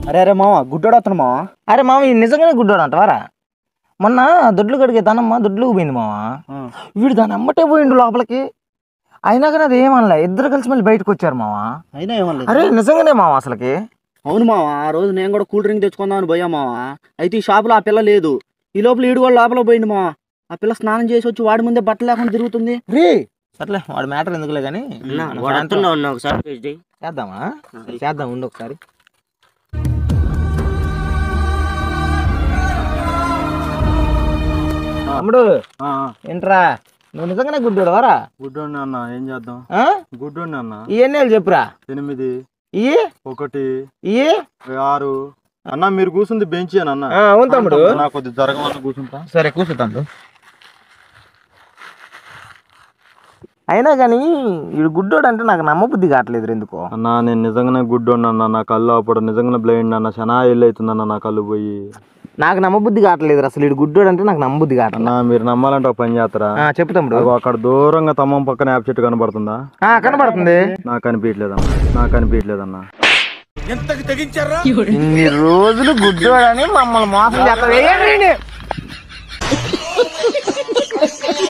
అరే అరే మామ గుడ్డోడు అతను మామ. అరే మామ ఈ నిజంగానే గుడ్డోడు అంటవారా? మొన్న దొడ్లు కడిగే తనమ్మ దొడ్లుకు పోయింది మామ. వీడు దాని అమ్మటే పోయిండు లోపలికి. అయినా కానీ అది ఏమనలే, ఇద్దరు కలిసి మళ్ళీ బయటకు వచ్చారు మామ. అయినా ఏమనలేదు. అరే నిజంగానే మామ అసలుకి. అవును మామ, ఆ రోజు నేను కూడా కూల్ డ్రింక్ తెచ్చుకుందామని పోయా మామ. అయితే ఈ షాపులో ఆ పిల్ల లేదు. ఈ లోపల ఈడు కూడా లోపల పోయింది మామ. ఆ పిల్ల స్నానం చేసి వచ్చి వాడి ముందే బట్టలు లేకుండా తిరుగుతుంది. రే సర్లే వాడు మ్యాటర్ ఎందుకులే కానీ ఒకసారి చేద్దామా? చేద్దాం ఉండు ఒకసారి. తమ్ముడు ఏంట్రా నువ్వు నిజంగానే గుడ్డోడు వారా? గుడ్డోడిని అన్న, ఏం చేద్దాం? గుడ్డోడిని అన్న. ఈ ఎన్నేళ్ళు చెప్పురా? 8 ఈ 1 ఈ 6 అన్న. మీరు కూర్చుంది బెంచ్ అని అన్న. అవును తమ్ముడు, నాకు కొద్దిగా జరగమని కూర్చుంటా. సరే కూర్చుంటాను. అయినా కానీ వీడు గుడ్డోడు అంటే నాకు నమ్మబుద్ధి కావట్లేదు ఎందుకో అన్న. నేను నిజంగానే గుడ్డోడిని అన్న. నా కళ్ళు అప్పుడు నిజంగానే బ్లైండ్ అన్న. చాలా ఇల్లు అవుతుందన్న నా కళ్ళు పోయి. నాకు నమ్మబుద్ధి కావట్లేదు అసలు. వీడు గుడ్డోడు అంటే నాకు నమ్మబుద్ధి కావట్లేదు. మీరు నమ్మాలంటే ఒక పని చేస్తారా? చెప్పు తమ్ముడు. అక్కడ దూరంగా తమ్మం పక్కన యాప్ చెట్టు కనబడుతుందా? కనబడుతుంది. నాకు కనిపించలేదన్నా. ఇన్ని రోజులు గుడ్డోడని మమ్మల్ని మోసం చేస్తారు.